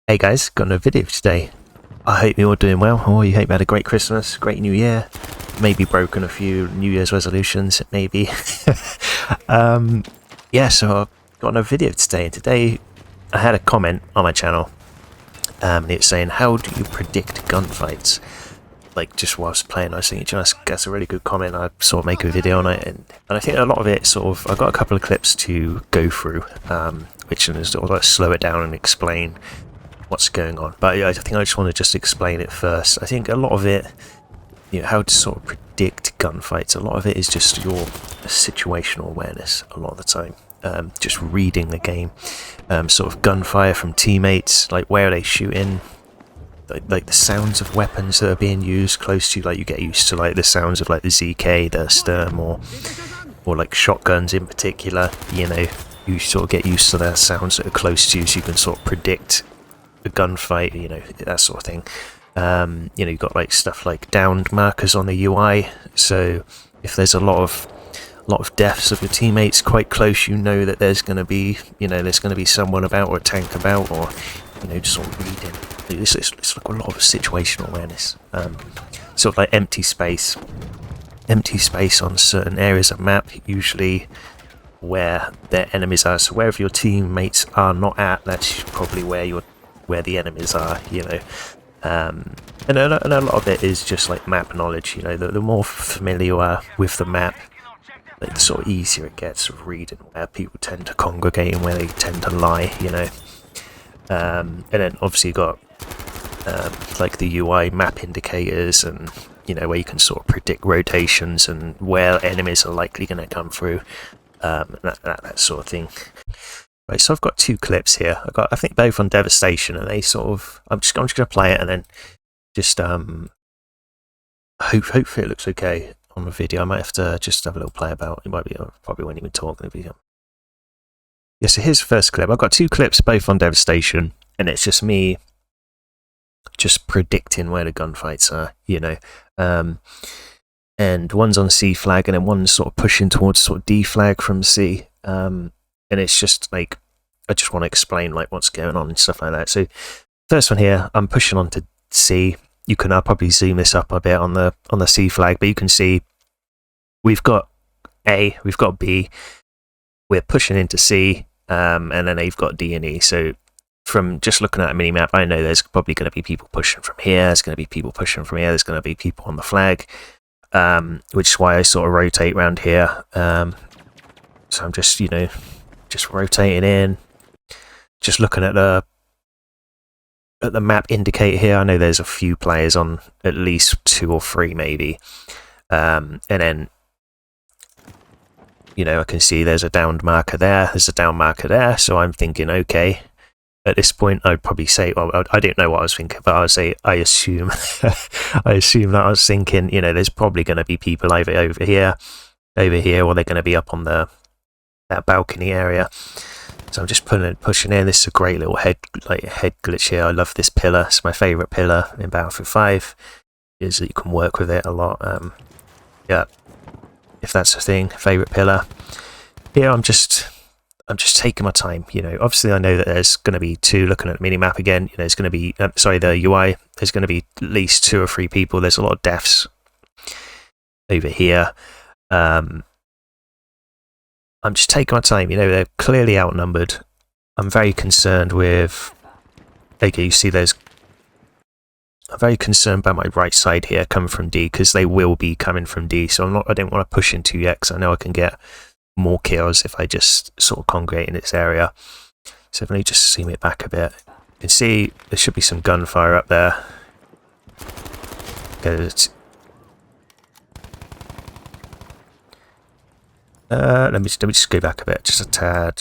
Hey guys, got a video today. I hope you're all doing well, or you hope you had a great Christmas, great New Year, maybe broken a few New Year's resolutions, maybe. Yeah, so I've got a video today, and today I had a comment on my channel, and it's saying, how do you predict gunfights? Like, just whilst playing, I was thinking, that's a really good comment. I sort of make a video on it, and I think a lot of it sort of, I've got a couple of clips to go through, which is sort of like slow it down and explain what's going on. But yeah, I think I just want to just explain it first. I think a lot of it, you know, how to sort of predict gunfights, a lot of it is just your situational awareness a lot of the time. Just reading the game, sort of gunfire from teammates, like where are they shooting, like the sounds of weapons that are being used close to you. Like you get used to like the sounds of like the ZK, the Sturm, or like shotguns in particular. You know, you sort of get used to the sounds that are close to you, so you can sort of predict a gunfight, you know, that sort of thing. You know, you've got like stuff like downed markers on the UI, so if there's a lot of deaths of your teammates quite close, you know that there's going to be, you know, there's going to be someone about, or a tank about, or, you know, just sort of reading. It's like a lot of situational awareness. Sort of like empty space on certain areas of map, usually where their enemies are. So wherever your teammates are not at, that's probably where the enemies are, you know. And a lot of it is just like map knowledge, you know. The more familiar you are with the map, like, the sort of easier it gets of reading where people tend to congregate and where they tend to lie, you know. And then obviously you've got like the UI map indicators, and you know, where you can sort of predict rotations and where enemies are likely going to come through, that sort of thing. Right, so I've got two clips here. I think both on Devastation, and they sort of, I'm just going to play it and then just hopefully it looks okay on the video. I might have to just have a little play about it. Might be, I probably won't even talk in the video. Yeah, so here's the first clip. I've got two clips both on Devastation, and it's just me just predicting where the gunfights are, you know. And one's on C flag, and then one's sort of pushing towards sort of D flag from C. And it's just like, I just want to explain like what's going on and stuff like that. So first one here, I'm pushing on to C. I'll probably zoom this up a bit on the C flag, but you can see we've got A, we've got B, we're pushing into C, and then they've got D and E. So from just looking at a mini map, I know there's probably going to be people pushing from here, there's going to be people pushing from here, there's going to be people on the flag, which is why I sort of rotate around here. So I'm just, you know, just rotating in, just looking at the map indicator here. I know there's a few players on, at least 2 or 3 maybe, and then, you know, I can see there's a downed marker there, there's a down marker there, so I'm thinking, okay, at this point I'd probably say, well, I don't know what I was thinking, but I would say, I assume that I was thinking, you know, there's probably going to be people either over here, or they're going to be up on that balcony area. So I'm just pushing in. This is a great little head glitch here. I love this pillar. It's my favourite pillar in Battlefield 5. Is that you can work with it a lot. Yeah, if that's a thing, favourite pillar. Here I'm just taking my time. You know, obviously I know that there's going to be 2. Looking at the mini map again, you know, there's going to be the UI. There's going to be at least 2 or 3 people. There's a lot of deaths over here. I'm just taking my time, you know, they're clearly outnumbered. I'm very concerned with, okay, you see I'm very concerned by my right side here coming from D, because they will be coming from D, so I don't want to push into yet, because I know I can get more kills if I just sort of congregate in this area. So if I just zoom it back a bit, you can see there should be some gunfire up there. Okay, let me just go back a bit, just a tad.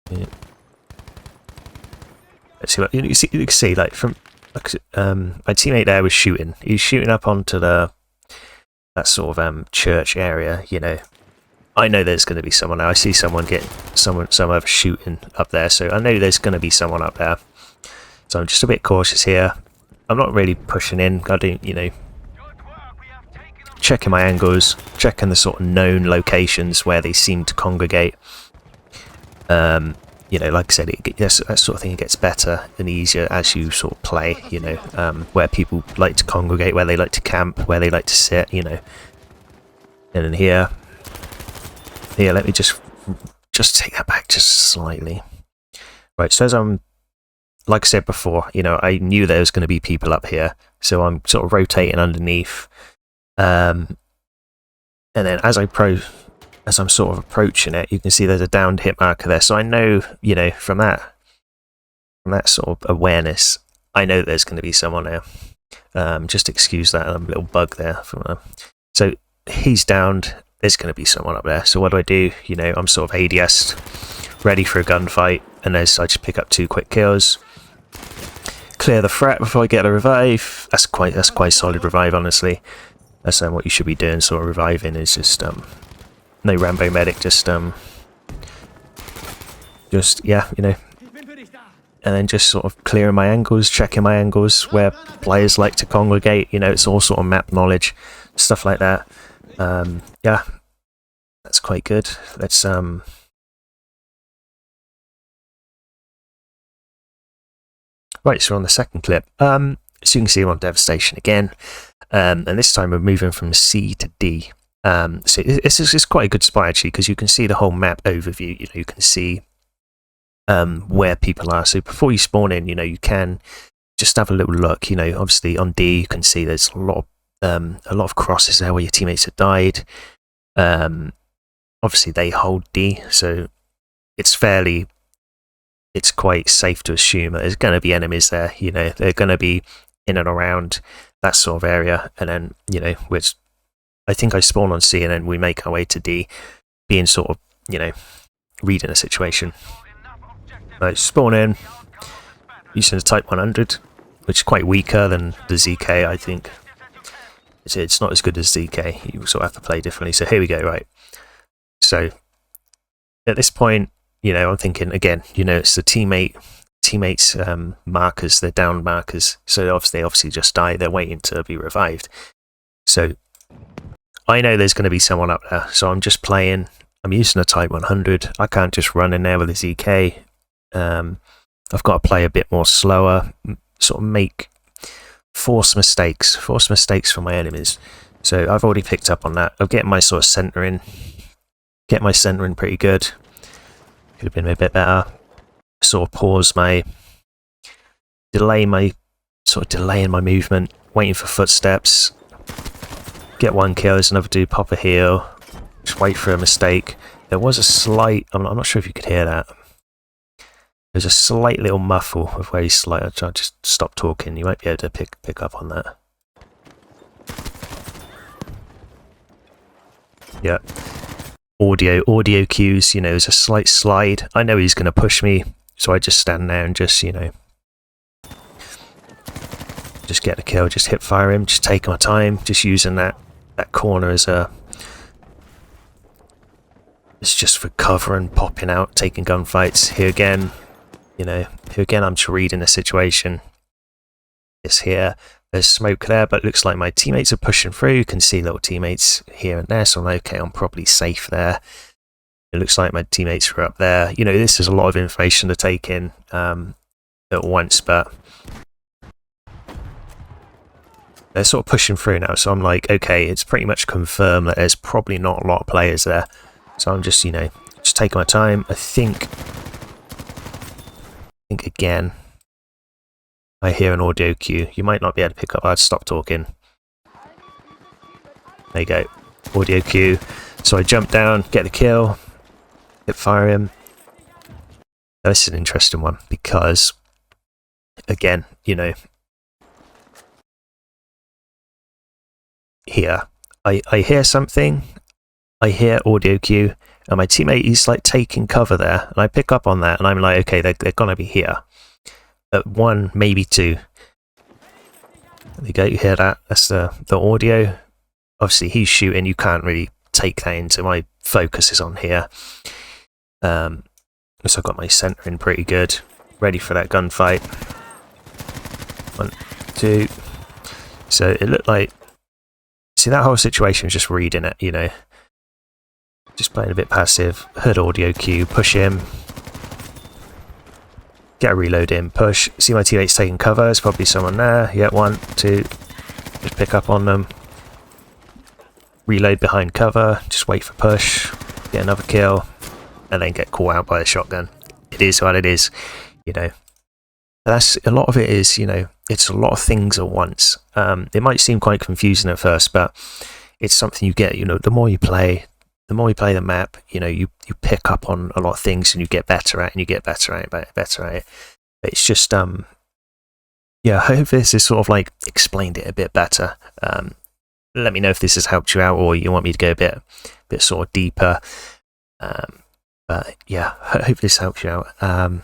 Yeah. Let's see what you can see. Like from my teammate there was shooting. He's shooting up onto that sort of church area. You know, I know there's going to be someone there. I see some other shooting up there, so I know there's going to be someone up there. So I'm just a bit cautious here. I'm not really pushing in. I don't, you know, checking my angles, checking the sort of known locations where they seem to congregate. you know, like I said, that sort of thing gets better and easier as you sort of play, you know, where people like to congregate, where they like to camp, where they like to sit, you know. And then here, let me just take that back just slightly. Right, so as like I said before, you know, I knew there was going to be people up here, so I'm sort of rotating underneath. And then as I'm sort of approaching it, you can see there's a downed hit marker there. So I know, you know, from that sort of awareness, I know there's going to be someone there. Just excuse that little bug there. So he's downed. There's going to be someone up there. So what do? You know, I'm sort of ADS, ready for a gunfight, and I just pick up 2 quick kills, clear the threat before I get a revive. That's quite solid revive, honestly. That's what you should be doing. Sort of reviving is just no Rambo medic, just yeah, you know, and then just sort of clearing my angles, checking my angles where players like to congregate. You know, it's all sort of map knowledge, stuff like that. Yeah, that's quite good. Let's right, so on the second clip, so you can see we're on Devastation again, and this time we're moving from C to D. So this is quite a good spot actually, because you can see the whole map overview. You know, you can see where people are. So before you spawn in, you know, you can just have a little look. You know, obviously on D you can see there's a lot of crosses there where your teammates have died. Obviously they hold D, so it's quite safe to assume that there's going to be enemies there. You know, they're going to be in and around that sort of area, and then, you know, I think I spawn on C and then we make our way to D, being sort of, you know, reading a situation. Right, spawn in using the Type 100, which is quite weaker than the ZK, I think. It's not as good as ZK, you sort of have to play differently. So here we go, right. So at this point, you know, I'm thinking again, you know, it's the teammates markers, they're down markers. So they obviously just died, they're waiting to be revived. So I know there's going to be someone up there, so I'm just playing. I'm using a Type 100. I can't just run in there with a ZK. I've got to play a bit more slower, sort of force mistakes for my enemies. So I've already picked up on that. I'm getting my sort of centering, pretty good. Could have been a bit better. Sort of delaying my movement, waiting for footsteps. Get 1 kill, there's another dude, pop a heal, just wait for a mistake. There was a slight, I'm not sure if you could hear that. There's a slight little muffle of where he's slight. I'll just stop talking, you might be able to pick up on that. Yeah. Audio cues, you know, there's a slight slide. I know he's going to push me, so I just stand there and just, you know, just get the kill, just hip fire him, just take my time, just using that corner as it's just for cover and popping out, taking gunfights. Here again, you know, I'm just reading the situation. It's here, there's smoke there, but it looks like my teammates are pushing through. You can see little teammates here and there, so I'm okay, I'm probably safe there. It looks like my teammates are up there. You know, this is a lot of information to take in at once, but they're sort of pushing through now, so I'm like, okay, it's pretty much confirmed that there's probably not a lot of players there. So I'm just, you know, just taking my time. I think again, I hear an audio cue. You might not be able to pick up. I'd stop talking. There you go, audio cue. So I jump down, get the kill, hip fire him. Now, this is an interesting one because, again, you know, here I hear something, I hear audio cue, and my teammate is like taking cover there, and I pick up on that, and I'm like, okay, they're gonna be here at 1, maybe 2. There you go, you hear that? That's the audio. Obviously he's shooting, you can't really take that into, my focus is on here. So I've got my centering pretty good, ready for that gunfight. 1, 2. So it looked like, see, that whole situation was just reading it, you know, just playing a bit passive. Heard audio cue, push him, get a reload in, push, see my teammates taking cover, there's probably someone there, yeah, 1, 2, just pick up on them, reload behind cover, just wait for push, get another kill, and then get caught out by a shotgun. It is what it is, you know. That's a lot of it is, you know, it's a lot of things at once. It might seem quite confusing at first, but it's something you get, you know, the more you play the map, you know, you pick up on a lot of things and you get better at it, and you get better at it, better at it. It's just, yeah, I hope this has sort of like explained it a bit better. Let me know if this has helped you out, or you want me to go a bit sort of deeper. But yeah, I hope this helps you out.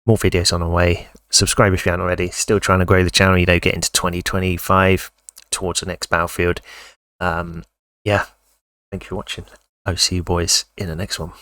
More videos on the way. Subscribe if you haven't already. Still trying to grow the channel, you know, get into 2025 towards the next Battlefield. Yeah, thank you for watching. I'll see you boys in the next one.